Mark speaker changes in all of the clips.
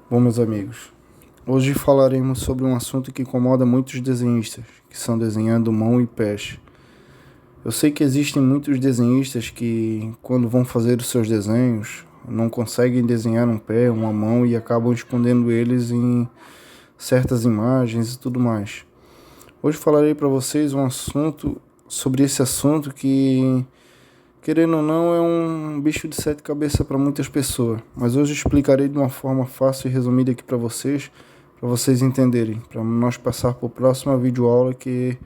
Speaker 1: Bom, meus amigos, hoje falaremos sobre um assunto que incomoda muitos desenhistas, que são desenhando mão e pés. Eu sei que existem muitos desenhistas que, quando vão fazer os seus desenhos, não conseguem desenhar um pé, uma mão e acabam escondendo eles em certas imagens e tudo mais. Hoje falarei para vocês sobre esse assunto que, querendo ou não, é um bicho de sete cabeças para muitas pessoas. Mas hoje eu explicarei de uma forma fácil e resumida aqui para vocês entenderem. Para nós passar para a próxima videoaula que,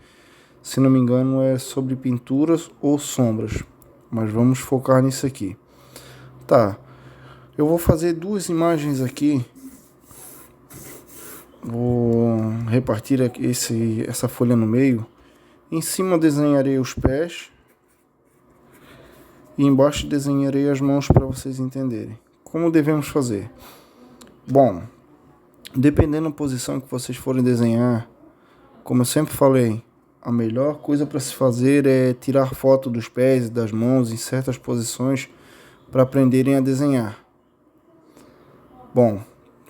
Speaker 1: se não me engano, é sobre pinturas ou sombras. Mas vamos focar nisso aqui. Tá, eu vou fazer duas imagens aqui. Vou repartir aqui essa folha no meio. Em cima desenharei os pés. E embaixo desenharei as mãos para vocês entenderem. Como devemos fazer? Bom, dependendo da posição que vocês forem desenhar, como eu sempre falei, a melhor coisa para se fazer é tirar foto dos pés e das mãos em certas posições para aprenderem a desenhar. Bom,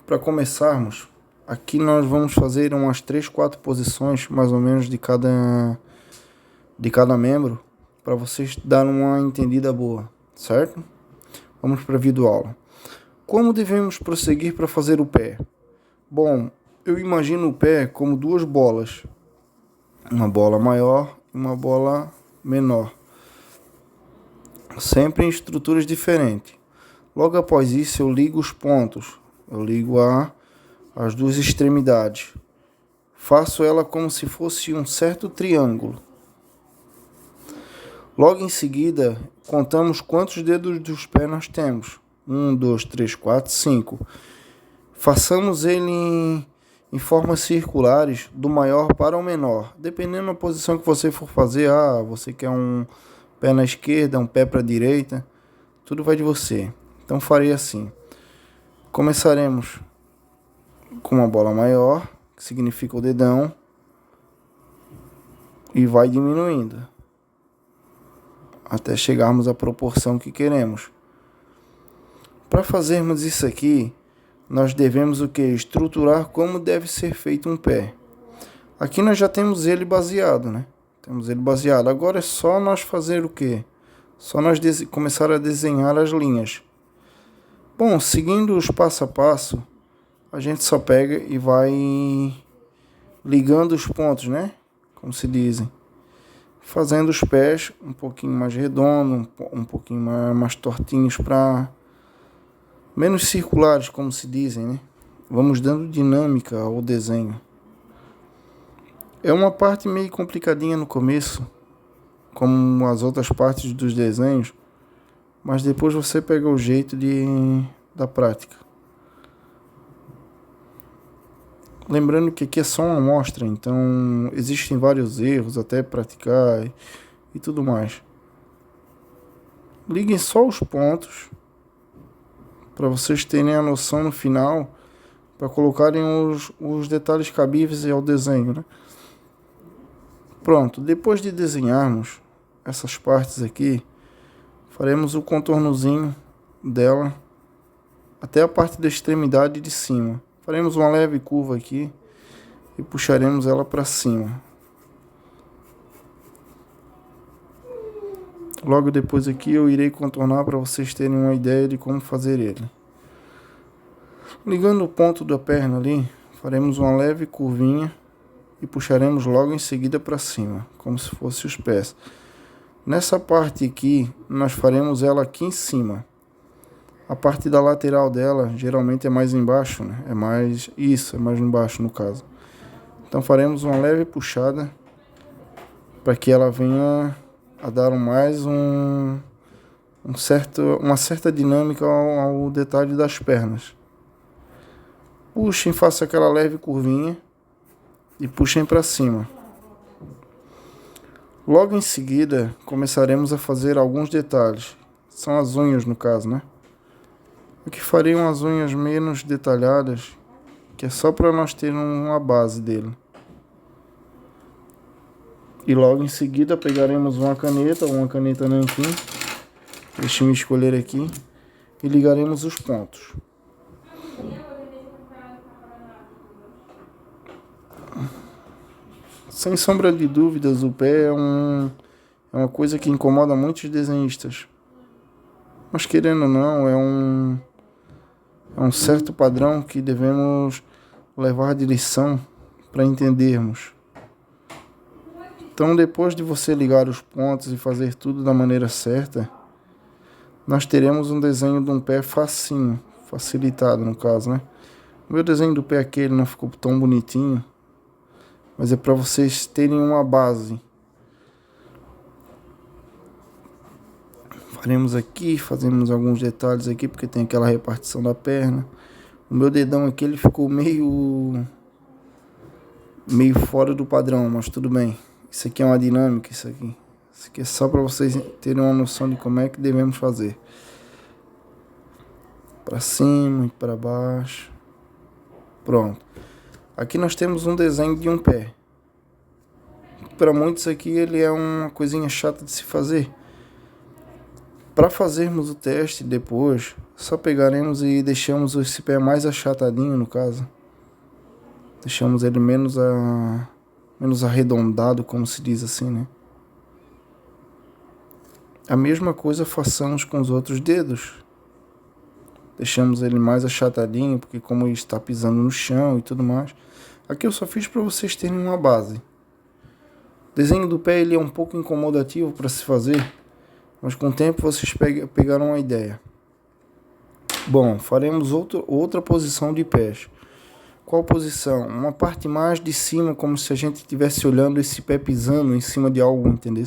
Speaker 1: para começarmos, aqui nós vamos fazer umas 3, 4 posições mais ou menos de cada membro, para vocês darem uma entendida boa, certo? Vamos para a videoaula. Como devemos prosseguir para fazer o pé? Bom, eu imagino o pé como duas bolas, uma bola maior e uma bola menor, sempre em estruturas diferentes. Logo após isso eu ligo os pontos, eu ligo as duas extremidades, faço ela como se fosse um certo triângulo. Logo em seguida, contamos quantos dedos dos pés nós temos. 1, 2, 3, 4, 5. Façamos ele em formas circulares, do maior para o menor. Dependendo da posição que você for fazer, você quer um pé na esquerda, um pé para a direita, tudo vai de você. Então farei assim. Começaremos com uma bola maior, que significa o dedão, e vai diminuindo até chegarmos à proporção que queremos. Para fazermos isso aqui, nós devemos o que? Estruturar como deve ser feito um pé. Aqui nós já temos ele baseado, né? Temos ele baseado. Agora é só nós fazer o que? Só nós começar a desenhar as linhas. Bom, seguindo os passo a passo, a gente só pega e vai ligando os pontos, né? Como se dizem. Fazendo os pés um pouquinho mais redondos, um pouquinho mais tortinhos, para menos circulares, como se dizem, né? Vamos dando dinâmica ao desenho. É uma parte meio complicadinha no começo, como as outras partes dos desenhos, mas depois você pega o jeito da prática. Lembrando que aqui é só uma amostra, então existem vários erros até praticar e tudo mais. Liguem só os pontos para vocês terem a noção no final, para colocarem os detalhes cabíveis ao desenho, né? Pronto, depois de desenharmos essas partes aqui, faremos o contornozinho dela até a parte da extremidade de cima. Faremos uma leve curva aqui e puxaremos ela para cima. Logo depois aqui eu irei contornar para vocês terem uma ideia de como fazer ele. Ligando o ponto da perna ali, faremos uma leve curvinha e puxaremos logo em seguida para cima, como se fosse os pés. Nessa parte aqui, nós faremos ela aqui em cima. A parte da lateral dela geralmente é mais embaixo, né? É mais embaixo no caso. Então faremos uma leve puxada para que ela venha a dar uma certa dinâmica ao detalhe das pernas. Puxem, façam aquela leve curvinha e puxem para cima. Logo em seguida começaremos a fazer alguns detalhes. São as unhas no caso, né? Aqui farei umas unhas menos detalhadas, que é só para nós termos uma base dele. E logo em seguida pegaremos uma caneta nanquim, deixe-me escolher aqui, e ligaremos os pontos. Sem sombra de dúvidas, o pé é uma coisa que incomoda muitos desenhistas. Mas querendo ou não, é um certo padrão que devemos levar de lição para entendermos. Então, depois de você ligar os pontos e fazer tudo da maneira certa, nós teremos um desenho de um pé facinho, facilitado no caso, né? O meu desenho do pé aqui ele não ficou tão bonitinho, mas é para vocês terem uma base. Faremos aqui, fazemos alguns detalhes aqui, porque tem aquela repartição da perna. O meu dedão aqui ele ficou meio fora do padrão, mas tudo bem. Isso aqui é uma dinâmica, isso aqui. Isso aqui é só para vocês terem uma noção de como é que devemos fazer. Para cima e para baixo. Pronto. Aqui nós temos um desenho de um pé. Para muitos aqui ele é uma coisinha chata de se fazer. Para fazermos o teste depois, só pegaremos e deixamos esse pé mais achatadinho no caso. Deixamos ele menos arredondado, como se diz assim, né? A mesma coisa façamos com os outros dedos. Deixamos ele mais achatadinho, porque como ele está pisando no chão e tudo mais. Aqui eu só fiz para vocês terem uma base. O desenho do pé ele é um pouco incomodativo para se fazer, mas com o tempo vocês pegaram a ideia. Bom, faremos outra posição de pés. Qual posição? Uma parte mais de cima, como se a gente estivesse olhando esse pé pisando em cima de algo, entendeu?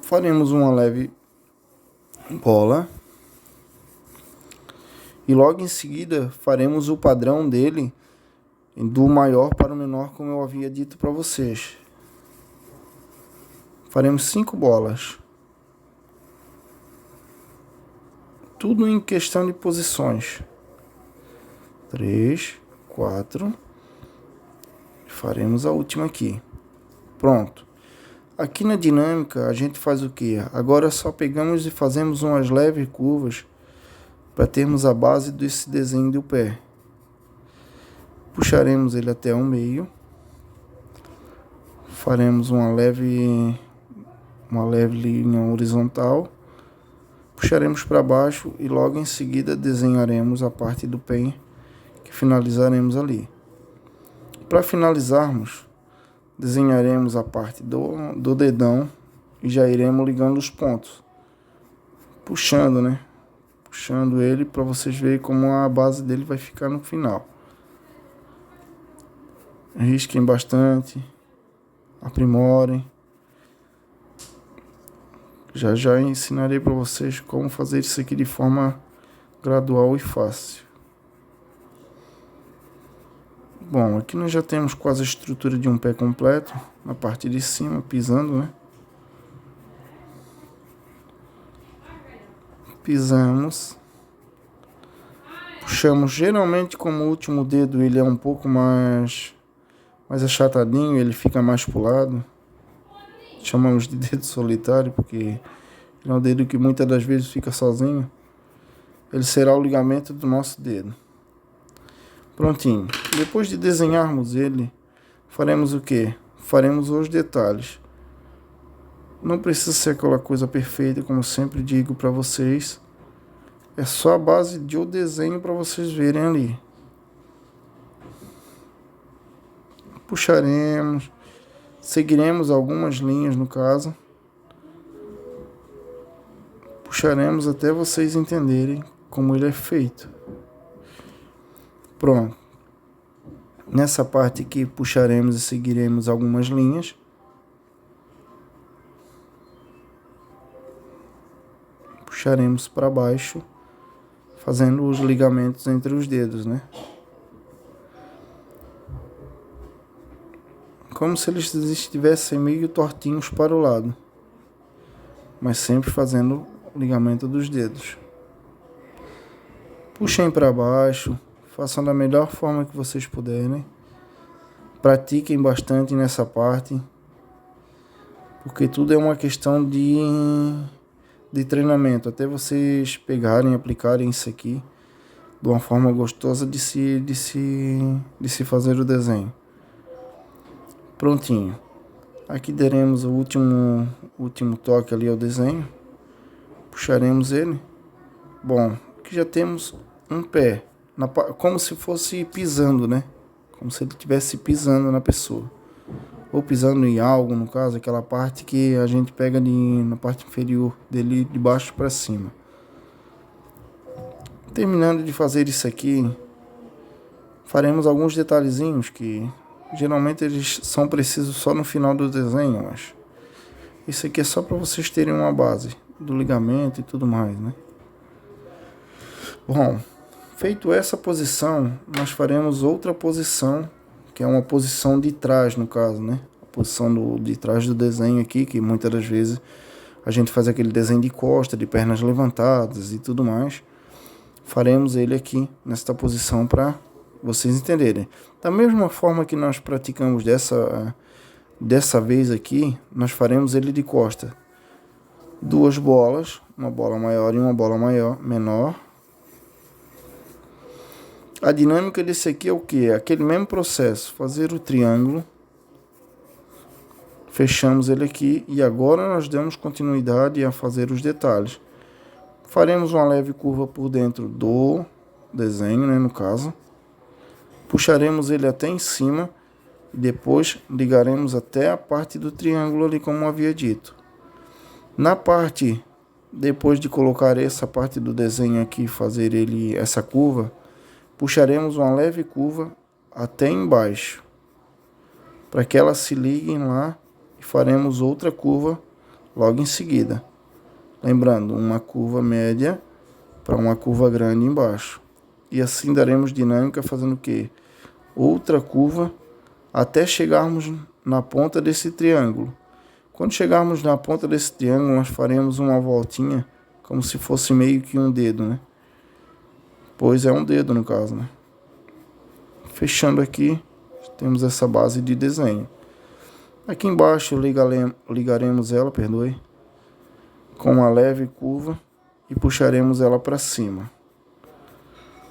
Speaker 1: Faremos uma leve bola. E logo em seguida faremos o padrão dele do maior para o menor, como eu havia dito para vocês. Faremos 5 bolas. Tudo em questão de posições. 3, 4. Faremos a última aqui. Pronto. Aqui na dinâmica a gente faz o que? Agora só pegamos e fazemos umas leves curvas para termos a base desse desenho do pé. Puxaremos ele até o meio. Faremos uma leve linha horizontal. Puxaremos para baixo e logo em seguida desenharemos a parte do pé que finalizaremos ali. Para finalizarmos, desenharemos a parte do dedão e já iremos ligando os pontos. Puxando, né? Puxando ele para vocês verem como a base dele vai ficar no final. Risquem bastante, aprimorem. Já ensinarei para vocês como fazer isso aqui de forma gradual e fácil. Bom, aqui nós já temos quase a estrutura de um pé completo, na parte de cima, pisando, né? Pisamos. Puxamos, geralmente como o último dedo ele é um pouco mais achatadinho, ele fica mais pro lado. Chamamos de dedo solitário, porque ele é um dedo que muitas das vezes fica sozinho. Ele será o ligamento do nosso dedo. Prontinho. Depois de desenharmos ele, faremos o que? Faremos os detalhes. Não precisa ser aquela coisa perfeita, como eu sempre digo para vocês. É só a base de o desenho para vocês verem ali. Puxaremos. Seguiremos algumas linhas no caso. Puxaremos até vocês entenderem como ele é feito. Pronto. Nessa parte aqui puxaremos e seguiremos algumas linhas. Puxaremos para baixo, fazendo os ligamentos entre os dedos, né? Como se eles estivessem meio tortinhos para o lado, mas sempre fazendo o ligamento dos dedos. Puxem para baixo, façam da melhor forma que vocês puderem. Pratiquem bastante nessa parte, porque tudo é uma questão de treinamento, até vocês pegarem e aplicarem isso aqui de uma forma gostosa de se fazer o desenho. Prontinho. Aqui daremos o último toque ali ao desenho. Puxaremos ele. Bom, aqui já temos um pé, como se fosse pisando, né? Como se ele estivesse pisando na pessoa. Ou pisando em algo, no caso, aquela parte que a gente pega na parte inferior dele, de baixo para cima. Terminando de fazer isso aqui, faremos alguns detalhezinhos que geralmente eles são precisos só no final do desenho, mas isso aqui é só para vocês terem uma base do ligamento e tudo mais, né? Bom, feito essa posição, nós faremos outra posição, que é uma posição de trás, no caso, né? A posição de trás do desenho aqui, que muitas das vezes a gente faz aquele desenho de costa, de pernas levantadas e tudo mais. Faremos ele aqui, nesta posição, para vocês entenderem. Da mesma forma que nós praticamos dessa vez aqui, nós faremos ele de costa. Duas bolas, uma bola maior e uma bola menor. A dinâmica desse aqui é o que? É aquele mesmo processo, fazer o triângulo. Fechamos ele aqui e agora nós damos continuidade a fazer os detalhes. Faremos uma leve curva por dentro do desenho, né, no caso. Puxaremos ele até em cima e depois ligaremos até a parte do triângulo ali, como havia dito. Na parte, depois de colocar essa parte do desenho aqui, fazer ele essa curva, puxaremos uma leve curva até embaixo, para que elas se liguem lá e faremos outra curva logo em seguida. Lembrando, uma curva média para uma curva grande embaixo. E assim daremos dinâmica fazendo o quê? Outra curva até chegarmos na ponta desse triângulo. Quando chegarmos na ponta desse triângulo, nós faremos uma voltinha como se fosse meio que um dedo, né? Pois é um dedo no caso, né? Fechando aqui, temos essa base de desenho. Aqui embaixo ligaremos ela, com uma leve curva e puxaremos ela para cima,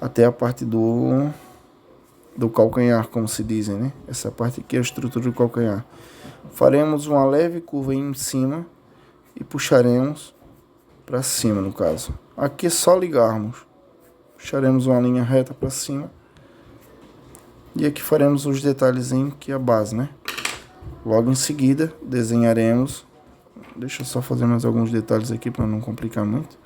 Speaker 1: até a parte do calcanhar, como se dizem, né? Essa parte aqui é a estrutura do calcanhar. Faremos uma leve curva em cima e puxaremos para cima, no caso. Aqui é só ligarmos. Puxaremos uma linha reta para cima. E aqui faremos os detalhezinhos, que é a base, né? Logo em seguida, desenharemos. Deixa eu só fazer mais alguns detalhes aqui para não complicar muito.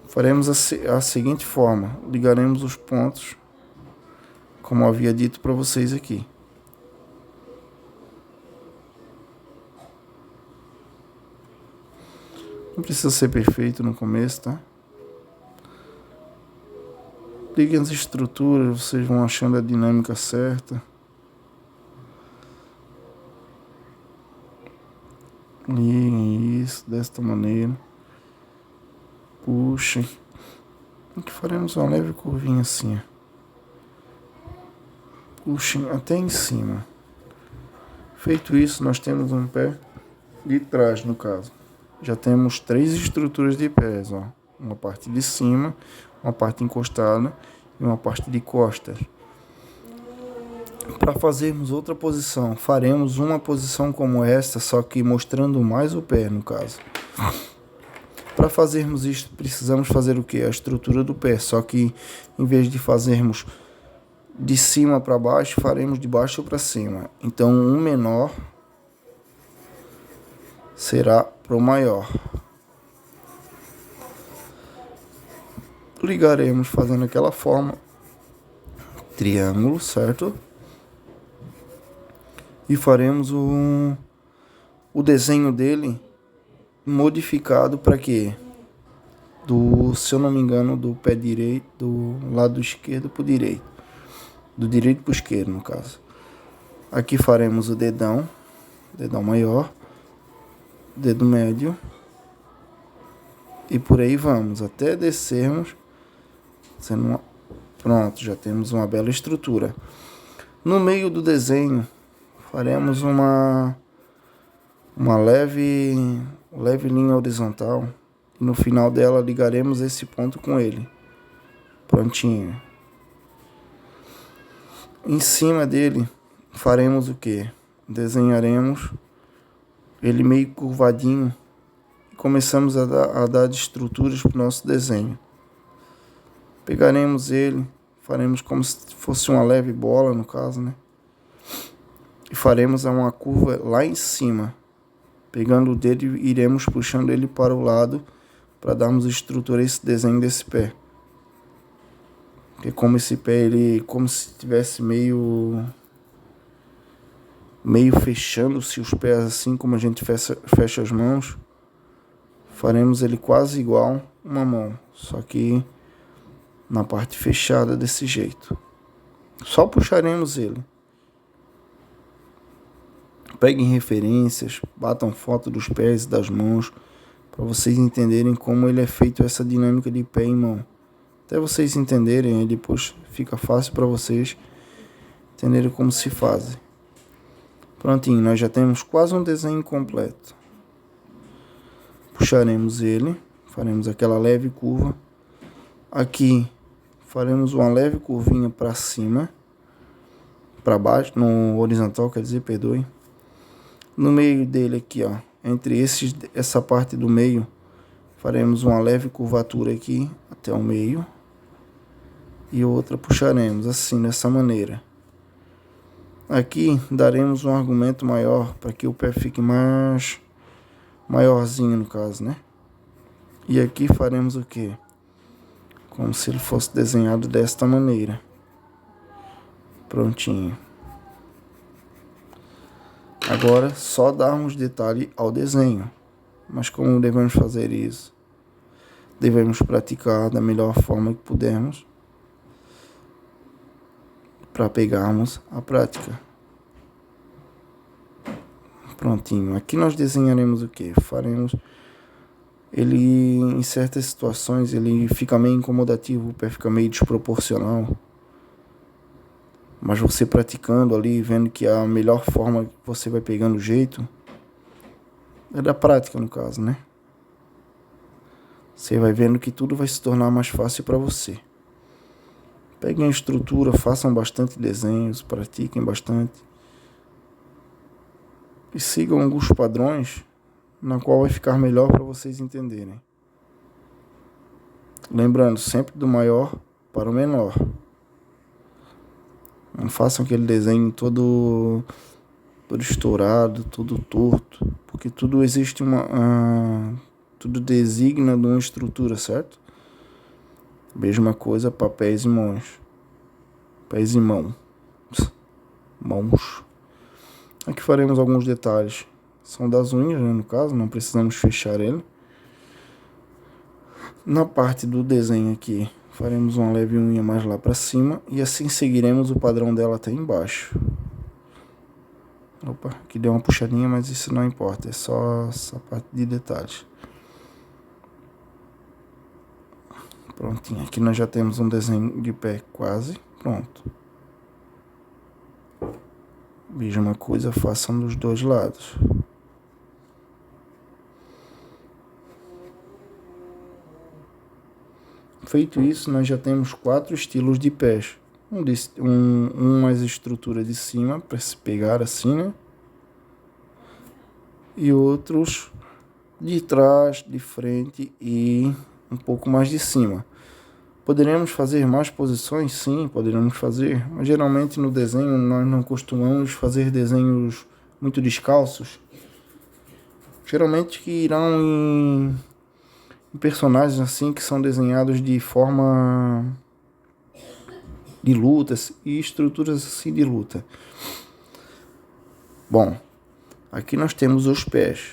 Speaker 1: Faremos a seguinte forma. Ligaremos os pontos, como eu havia dito para vocês aqui. Não precisa ser perfeito no começo, tá? Liguem as estruturas, vocês vão achando a dinâmica certa. Liguem isso desta maneira. Puxem. Aqui faremos uma leve curvinha assim. Puxem até em cima. Feito isso, nós temos um pé de trás, no caso. Já temos 3 estruturas de pés, ó. Uma parte de cima, uma parte encostada e uma parte de costas. Para fazermos outra posição, faremos uma posição como esta, só que mostrando mais o pé, no caso. Para fazermos isso, precisamos fazer o que? A estrutura do pé, só que em vez de fazermos de cima para baixo, faremos de baixo para cima. Então, um menor será para o maior. Ligaremos fazendo aquela forma, triângulo, certo? E faremos o desenho dele modificado para quê? Se eu não me engano, do pé direito, do lado esquerdo para o direito. Do direito para o esquerdo, no caso. Aqui faremos o dedão maior, dedo médio. E por aí vamos, até descermos. Pronto, já temos uma bela estrutura. No meio do desenho, faremos uma leve linha horizontal. E no final dela ligaremos esse ponto com ele. Prontinho. Em cima dele faremos o que? desenharemos ele meio curvadinho e começamos a dar estruturas para o nosso desenho. Pegaremos ele, faremos como se fosse uma leve bola, no caso, né? E faremos uma curva lá em cima. Pegando o dedo, iremos puxando ele para o lado para darmos estrutura a esse desenho desse pé. Porque como esse pé, ele como se estivesse meio fechando-se os pés, assim como a gente fecha as mãos, faremos ele quase igual uma mão, só que na parte fechada desse jeito. Só puxaremos ele. Peguem referências, batam foto dos pés e das mãos, para vocês entenderem como ele é feito, essa dinâmica de pé e mão. Até vocês entenderem, aí depois fica fácil para vocês entenderem como se faz. Prontinho, nós já temos quase um desenho completo. Puxaremos ele, faremos aquela leve curva. Aqui faremos uma leve curvinha para cima, para baixo, no horizontal, quer dizer, perdoe. No meio dele aqui, ó, entre essa parte do meio, faremos uma leve curvatura aqui até o meio. E outra puxaremos assim, dessa maneira. Aqui daremos um argumento maior para que o pé fique maiorzinho, no caso, né? E aqui faremos o quê? Como se ele fosse desenhado desta maneira. Prontinho. Agora só darmos detalhe ao desenho. Mas como devemos fazer isso? Devemos praticar da melhor forma que pudermos para pegarmos a prática. Prontinho. Aqui nós desenharemos o que? Faremos ele, em certas situações, ele fica meio incomodativo, o pé fica meio desproporcional. Mas você praticando ali, vendo que a melhor forma que você vai pegando o jeito, é da prática, no caso, né? Você vai vendo que tudo vai se tornar mais fácil para você. Peguem a estrutura, façam bastante desenhos, pratiquem bastante. E sigam alguns padrões na qual vai ficar melhor para vocês entenderem. Lembrando, sempre do maior para o menor. Não façam aquele desenho todo estourado, todo torto, porque tudo existe tudo designa de uma estrutura, certo? Mesma coisa para pés e mãos. Pés e mãos. Mãos. Aqui faremos alguns detalhes. São das unhas, né, no caso, não precisamos fechar ele. Na parte do desenho aqui, faremos uma leve unha mais lá para cima e assim seguiremos o padrão dela até embaixo. Opa, aqui deu uma puxadinha, mas isso não importa, é só essa parte de detalhes. Prontinho, aqui nós já temos um desenho de pé quase pronto. Mesma coisa, façam dos dois lados. Feito isso, nós já temos 4 estilos de pés. Um mais estrutura de cima, para se pegar assim, né? E outros de trás, de frente e um pouco mais de cima. Poderemos fazer mais posições? Sim, poderemos fazer. Mas geralmente no desenho nós não costumamos fazer desenhos muito descalços. Geralmente que irão em personagens assim que são desenhados de forma de lutas e estruturas assim de luta. Bom, aqui nós temos os pés.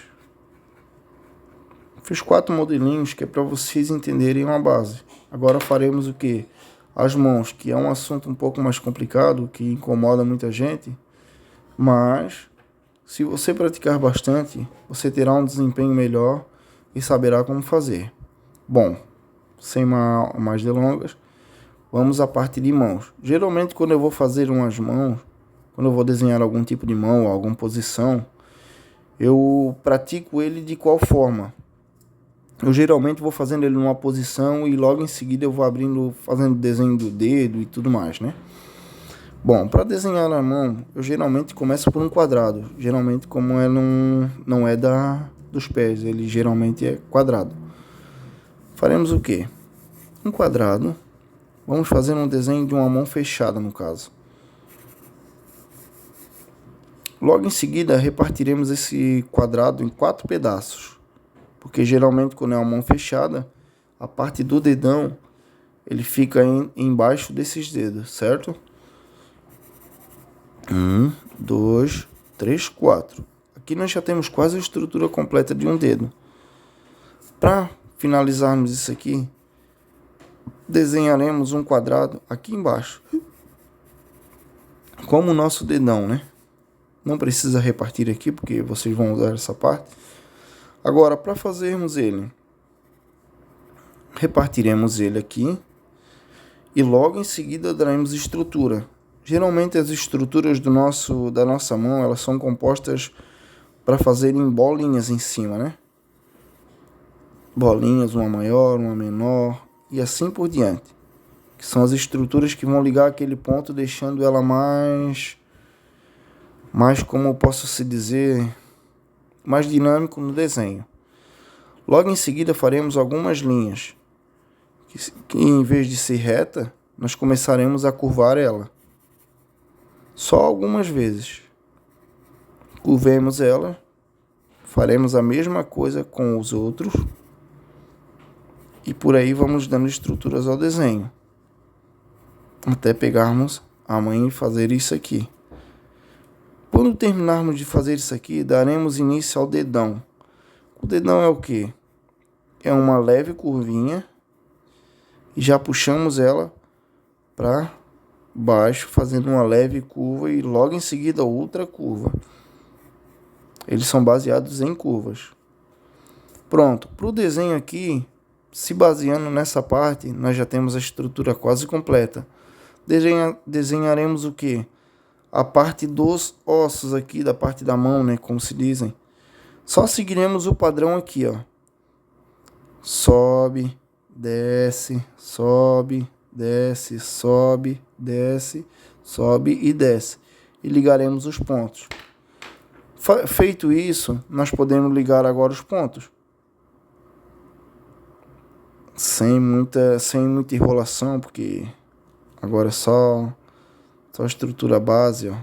Speaker 1: Fiz 4 modelinhos que é para vocês entenderem uma base. Agora faremos o que? As mãos, que é um assunto um pouco mais complicado, que incomoda muita gente. Mas, se você praticar bastante, você terá um desempenho melhor e saberá como fazer. Bom, sem mais delongas, vamos à parte de mãos. Geralmente, quando eu vou fazer umas mãos, quando eu vou desenhar algum tipo de mão, alguma posição, eu pratico ele de qual forma? Eu geralmente vou fazendo ele numa posição e logo em seguida eu vou abrindo, fazendo desenho do dedo e tudo mais, né? Bom, para desenhar na mão, eu geralmente começo por um quadrado. Geralmente, como não é dos pés, ele geralmente é quadrado. Faremos o quê? Um quadrado. Vamos fazer um desenho de uma mão fechada, no caso. Logo em seguida, repartiremos esse quadrado em 4 pedaços. Porque geralmente, quando é uma mão fechada, a parte do dedão, ele fica embaixo desses dedos, certo? 1, 2, 3, 4. Aqui nós já temos quase a estrutura completa de um dedo. Para finalizarmos isso aqui, desenharemos um quadrado aqui embaixo. Como o nosso dedão, né? Não precisa repartir aqui, porque vocês vão usar essa parte. Agora, para fazermos ele, repartiremos ele aqui. E logo em seguida daremos estrutura. Geralmente as estruturas da nossa mão, elas são compostas para fazerem bolinhas em cima, né? Bolinhas, uma maior, uma menor e assim por diante. Que são as estruturas que vão ligar aquele ponto, deixando ela mais como eu posso se dizer, mais dinâmico no desenho. Logo em seguida faremos algumas linhas, que em vez de ser reta, nós começaremos a curvar ela. Só algumas vezes. Curvemos ela. Faremos a mesma coisa com os outros. E por aí vamos dando estruturas ao desenho. Até pegarmos a mãe e fazer isso aqui. Quando terminarmos de fazer isso aqui, daremos início ao dedão. O dedão é o quê? É uma leve curvinha. E já puxamos ela para baixo, fazendo uma leve curva e logo em seguida outra curva. Eles são baseados em curvas. Pronto, para o desenho aqui, se baseando nessa parte, nós já temos a estrutura quase completa. Desenharemos o que? A parte dos ossos aqui, da parte da mão, né, como se dizem. Só seguiremos o padrão aqui, ó. Sobe, desce, sobe, desce, sobe, desce, sobe e desce. E ligaremos os pontos. Feito isso, nós podemos ligar agora os pontos. Sem muita enrolação, porque agora é só a estrutura base, ó.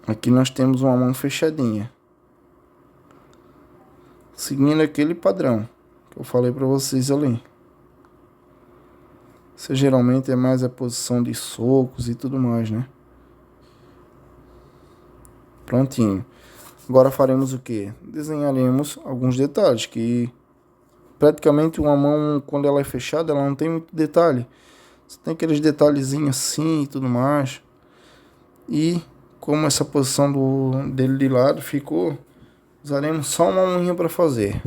Speaker 1: Aqui nós temos uma mão fechadinha. Seguindo aquele padrão que eu falei para vocês ali. Isso geralmente é mais a posição de socos e tudo mais, né? Prontinho. Agora faremos o que? Desenharemos alguns detalhes, que praticamente uma mão, quando ela é fechada, ela não tem muito detalhe. Você tem aqueles detalhezinhos assim e tudo mais. E como essa posição dele de lado ficou, usaremos só uma unha para fazer.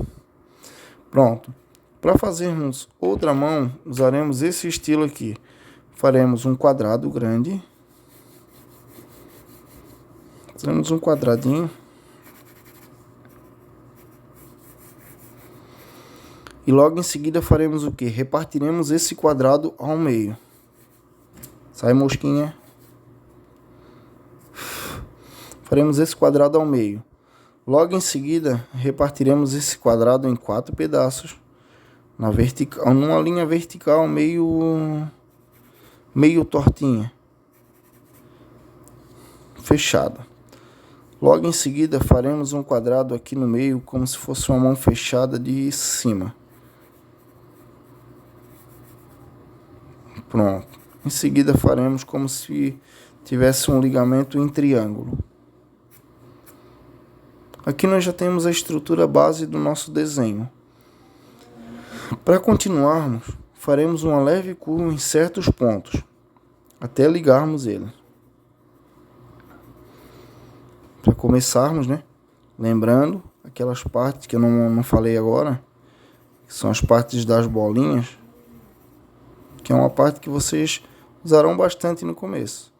Speaker 1: Pronto. Para fazermos outra mão, usaremos esse estilo aqui. Faremos um quadrado grande. Fazemos um quadradinho. E logo em seguida faremos o que? Repartiremos esse quadrado ao meio. Sai, mosquinha. Faremos esse quadrado ao meio. Logo em seguida, repartiremos esse quadrado em 4 pedaços. Numa linha vertical meio tortinha. Fechada. Logo em seguida, faremos um quadrado aqui no meio, como se fosse uma mão fechada de cima. Pronto. Em seguida, faremos como se tivesse um ligamento em triângulo. Aqui nós já temos a estrutura base do nosso desenho. Para continuarmos, faremos uma leve curva em certos pontos, até ligarmos ele. Para começarmos, né? Lembrando aquelas partes que eu não falei agora, que são as partes das bolinhas, que é uma parte que vocês usarão bastante no começo.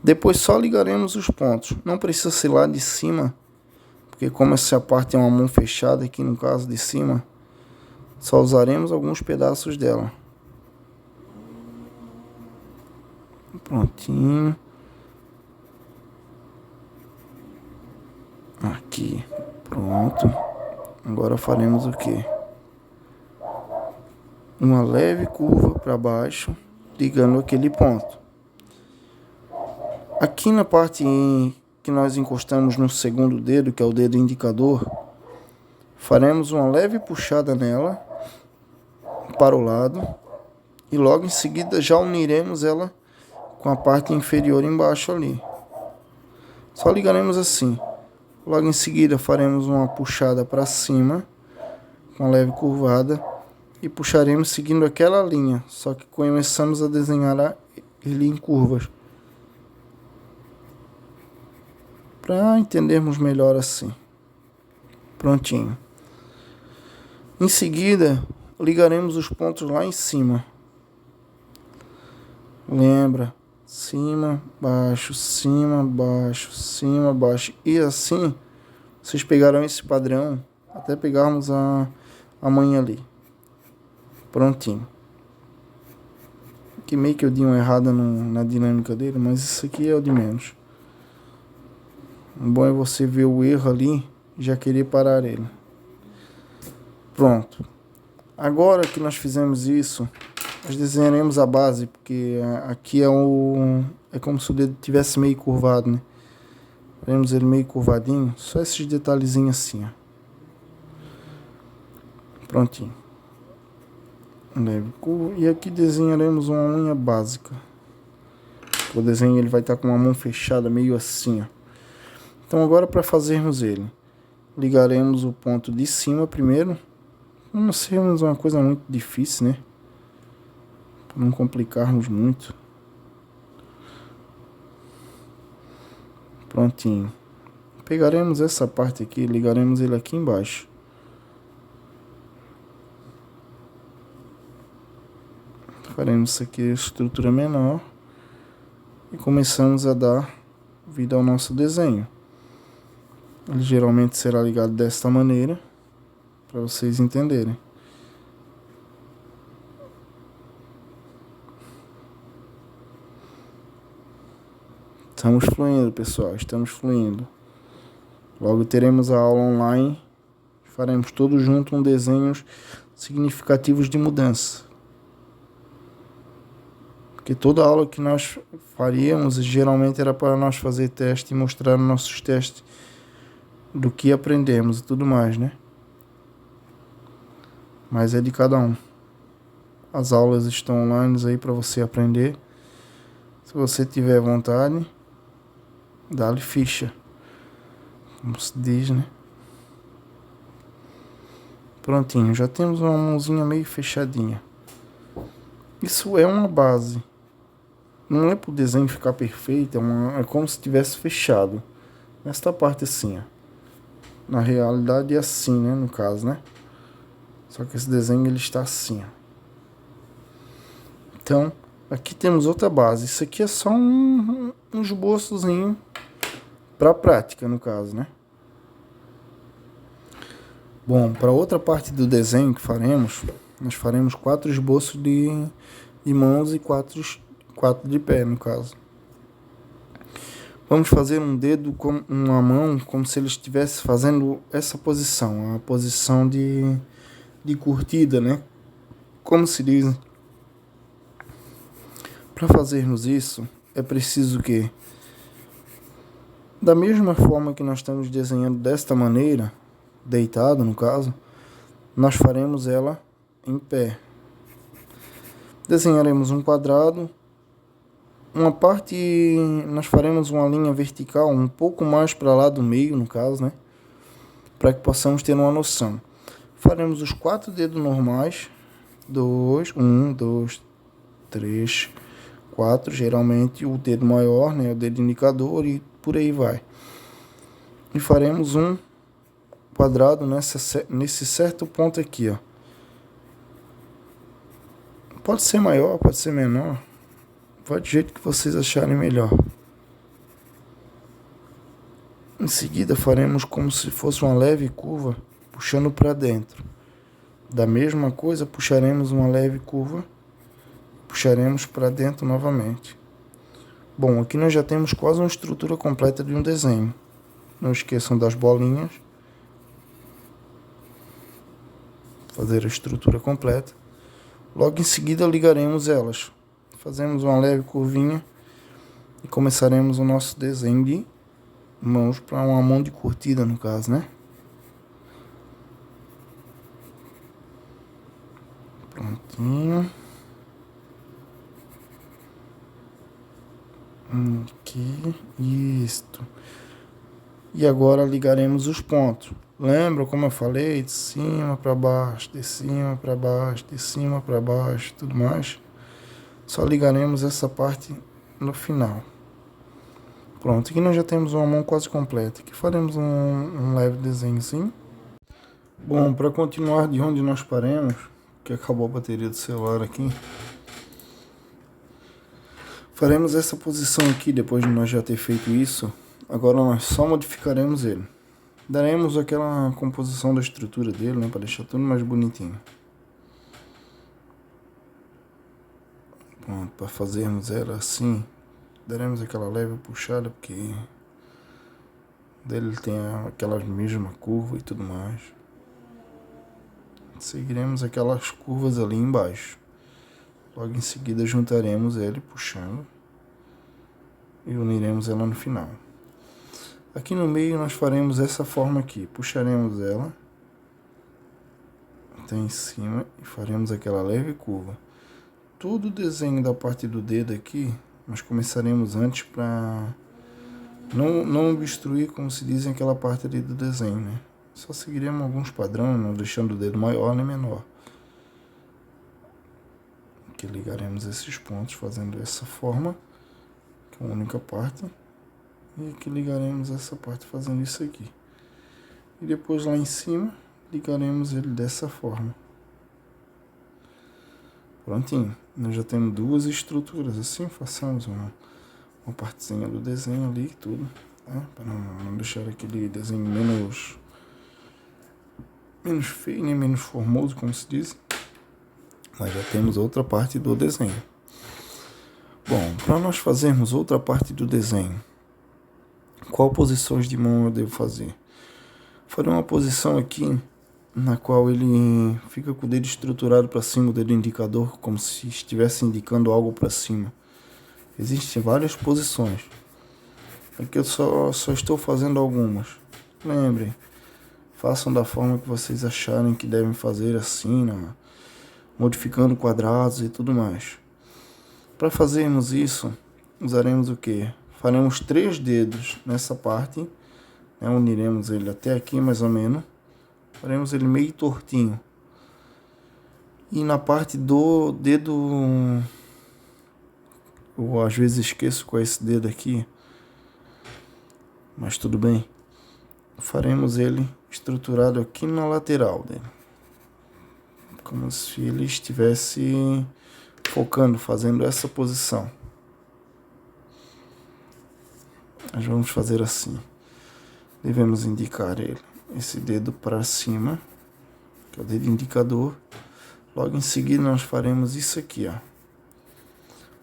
Speaker 1: Depois só ligaremos os pontos. Não precisa ser lá de cima, porque como essa parte é uma mão fechada aqui no caso de cima, Só usaremos alguns pedaços dela. Prontinho. Aqui. Pronto. Agora faremos o que? Uma leve curva para baixo, ligando aquele ponto. Aqui na parte que nós encostamos no segundo dedo, que é o dedo indicador, faremos uma leve puxada nela para o lado e logo em seguida já uniremos ela com a parte inferior embaixo ali. Só ligaremos assim. Logo em seguida faremos uma puxada para cima, com uma leve curvada, e puxaremos seguindo aquela linha, só que começamos a desenhar ele em curvas, para entendermos melhor assim. Prontinho. Em seguida, ligaremos os pontos lá em cima. Lembra? Cima, baixo, cima, baixo, cima, baixo. E assim, vocês pegarão esse padrão até pegarmos a manha ali. Prontinho. Aqui meio que eu dei uma errada na dinâmica dele, mas isso aqui é o de menos. O bom é você ver o erro ali e já querer parar ele. Pronto. Agora que nós fizemos isso, nós desenharemos a base, porque aqui é como se o dedo tivesse meio curvado, né? Faremos ele meio curvadinho, só esses detalhezinhos assim, ó. Prontinho. Leve curva. E aqui desenharemos uma unha básica. O desenho ele vai estar com uma mão fechada, meio assim, ó. Então agora para fazermos ele, ligaremos o ponto de cima primeiro. Não sermos uma coisa muito difícil, né? Para não complicarmos muito. Prontinho. Pegaremos essa parte aqui, ligaremos ele aqui embaixo. Faremos isso aqui, estrutura menor. E começamos a dar vida ao nosso desenho. Ele geralmente será ligado desta maneira, para vocês entenderem. Estamos fluindo, pessoal, estamos fluindo. Logo teremos a aula online. Faremos todos juntos desenhos significativos de mudança. Porque toda aula que nós faríamos, geralmente era para nós fazer teste e mostrar nossos testes do que aprendemos e tudo mais, né? Mas é de cada um. As aulas estão online aí para você aprender. Se você tiver vontade, dá-lhe ficha, como se diz, né? Prontinho, já temos uma mãozinha meio fechadinha. Isso é uma base. Não é para o desenho ficar perfeito, é como se tivesse fechado. Nesta parte assim, ó. Na realidade é assim, né? No caso, né? Só que esse desenho ele está assim, ó. Então, aqui temos outra base. Isso aqui é só um esboçozinho para prática, no caso, né? Bom, para outra parte do desenho que faremos, nós faremos 4 esboços de mãos e 4 de pé, no caso. Vamos fazer um dedo com uma mão como se ele estivesse fazendo essa posição, a posição de curtida, né? Como se diz. Para fazermos isso, é preciso que, da mesma forma que nós estamos desenhando desta maneira, deitado no caso, nós faremos ela em pé. Desenharemos um quadrado, uma parte, nós faremos uma linha vertical um pouco mais para lá do meio, no caso, né? Para que possamos ter uma noção. Faremos os 4 dedos normais, 1, 2, 3, 4, geralmente o dedo maior, né? O dedo indicador e por aí vai. E faremos um quadrado nesse certo ponto aqui, ó. Pode ser maior, pode ser menor. Vai do jeito que vocês acharem melhor. Em seguida faremos como se fosse uma leve curva, puxando para dentro. Da mesma coisa, puxaremos uma leve curva, puxaremos para dentro novamente. Bom, aqui nós já temos quase uma estrutura completa de um desenho. Não esqueçam das bolinhas. Fazer a estrutura completa. Logo em seguida ligaremos elas. Fazemos uma leve curvinha e começaremos o nosso desenho de mãos, para uma mão de curtida no caso, né? Prontinho. Aqui, isto. E agora ligaremos os pontos. Lembra como eu falei? De cima para baixo, de cima para baixo, de cima para baixo, tudo mais. Só ligaremos essa parte no final. Pronto, aqui nós já temos uma mão quase completa. Aqui faremos um leve desenhozinho. Bom, para continuar de onde nós paramos, que acabou a bateria do celular aqui, faremos essa posição aqui depois de nós já ter feito isso. Agora nós só modificaremos ele. Daremos aquela composição da estrutura dele, né, para deixar tudo mais bonitinho. Pronto, para fazermos ela assim, daremos aquela leve puxada, porque dele tem aquela mesma curva e tudo mais. Seguiremos aquelas curvas ali embaixo. Logo em seguida juntaremos ele puxando e uniremos ela no final. Aqui no meio nós faremos essa forma aqui. Puxaremos ela até em cima e faremos aquela leve curva. Todo o desenho da parte do dedo aqui nós começaremos antes para não obstruir, como se diz, aquela parte ali do desenho, né? Só seguiremos alguns padrões, não deixando o dedo maior nem menor. Aqui ligaremos esses pontos fazendo dessa forma, que é a única parte. E aqui ligaremos essa parte fazendo isso aqui. E depois lá em cima, ligaremos ele dessa forma. Prontinho. Nós já temos duas estruturas. Assim façamos uma partezinha do desenho ali e tudo. Tá? Para não deixar aquele desenho menos feio, nem menos formoso, como se diz. Mas já temos outra parte do desenho. Bom, para nós fazermos outra parte do desenho, qual posições de mão eu devo fazer? Farei uma posição aqui na qual ele fica com o dedo estruturado para cima, o dedo indicador, como se estivesse indicando algo para cima. Existem várias posições. Aqui eu só estou fazendo algumas. Lembrem, façam da forma que vocês acharem que devem fazer, assim, né? Modificando quadrados e tudo mais. Para fazermos isso, usaremos o que? Faremos 3 dedos nessa parte, né? Uniremos ele até aqui mais ou menos. Faremos ele meio tortinho. E na parte do dedo, eu às vezes esqueço com esse dedo aqui, mas tudo bem. Faremos ele estruturado aqui na lateral dele, como se ele estivesse focando, fazendo essa posição. Nós vamos fazer assim. Devemos indicar ele, esse dedo para cima, que é o dedo indicador. Logo em seguida nós faremos isso aqui, ó.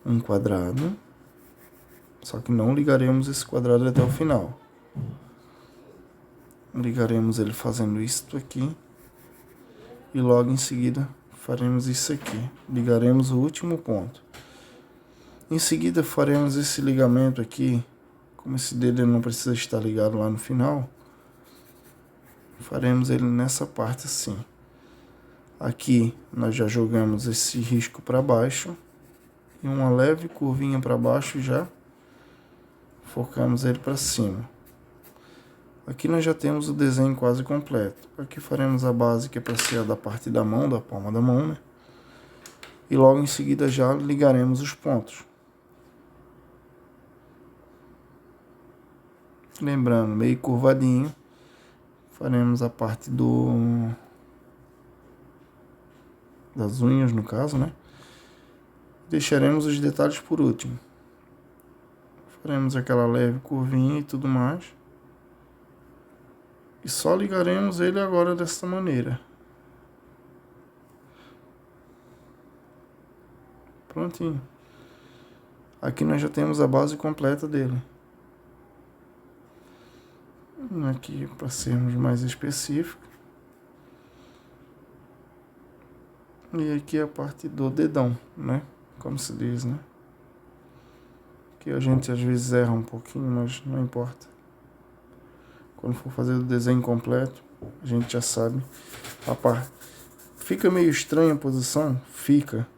Speaker 1: Um quadrado. Só que não ligaremos esse quadrado até o final. Ligaremos ele fazendo isto aqui. E logo em seguida faremos isso aqui. Ligaremos o último ponto. Em seguida faremos esse ligamento aqui. Como esse dedo não precisa estar ligado lá no final, faremos ele nessa parte assim. Aqui nós já jogamos esse risco para baixo e uma leve curvinha para baixo, já focamos ele para cima. Aqui nós já temos o desenho quase completo. Aqui faremos a base, que é para ser a da parte da mão, da palma da mão, né? E logo em seguida já ligaremos os pontos. Lembrando, meio curvadinho, faremos a parte das unhas, no caso, né? Deixaremos os detalhes por último. Faremos aquela leve curvinha e tudo mais. E só ligaremos ele agora dessa maneira. Prontinho. Aqui nós já temos a base completa dele. Aqui, para sermos mais específicos. E aqui a parte do dedão, né? Como se diz, né? Que a gente às vezes erra um pouquinho, mas não importa. Quando for fazer o desenho completo, a gente já sabe a parte. Fica meio estranha a posição? Fica.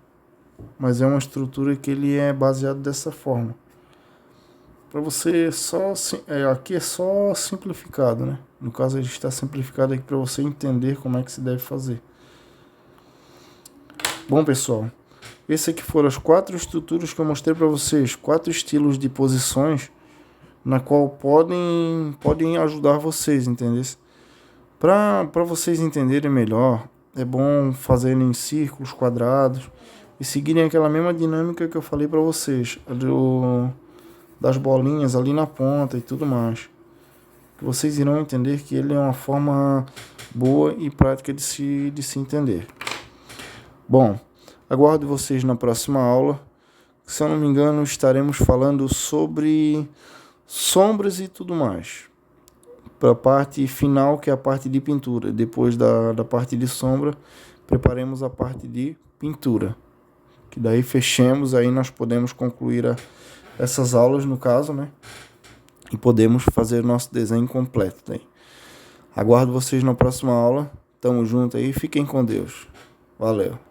Speaker 1: Mas é uma estrutura que ele é baseado dessa forma. Para você só... aqui é só simplificado, né? No caso, ele está simplificado aqui para você entender como é que se deve fazer. Bom, pessoal, esse aqui foram as 4 estruturas que eu mostrei para vocês. 4 estilos de posições na qual podem ajudar vocês, entendeu? Para vocês entenderem melhor, é bom fazerem em círculos, quadrados e seguirem aquela mesma dinâmica que eu falei para vocês, das bolinhas ali na ponta e tudo mais. Vocês irão entender que ele é uma forma boa e prática de se entender. Bom, aguardo vocês na próxima aula. Se eu não me engano, estaremos falando sobre sombras e tudo mais. Para a parte final, que é a parte de pintura. Depois da parte de sombra, preparemos a parte de pintura. Que daí fechemos, aí nós podemos concluir essas aulas, no caso, né? E podemos fazer o nosso desenho completo. Daí. Aguardo vocês na próxima aula. Tamo junto aí, fiquem com Deus. Valeu.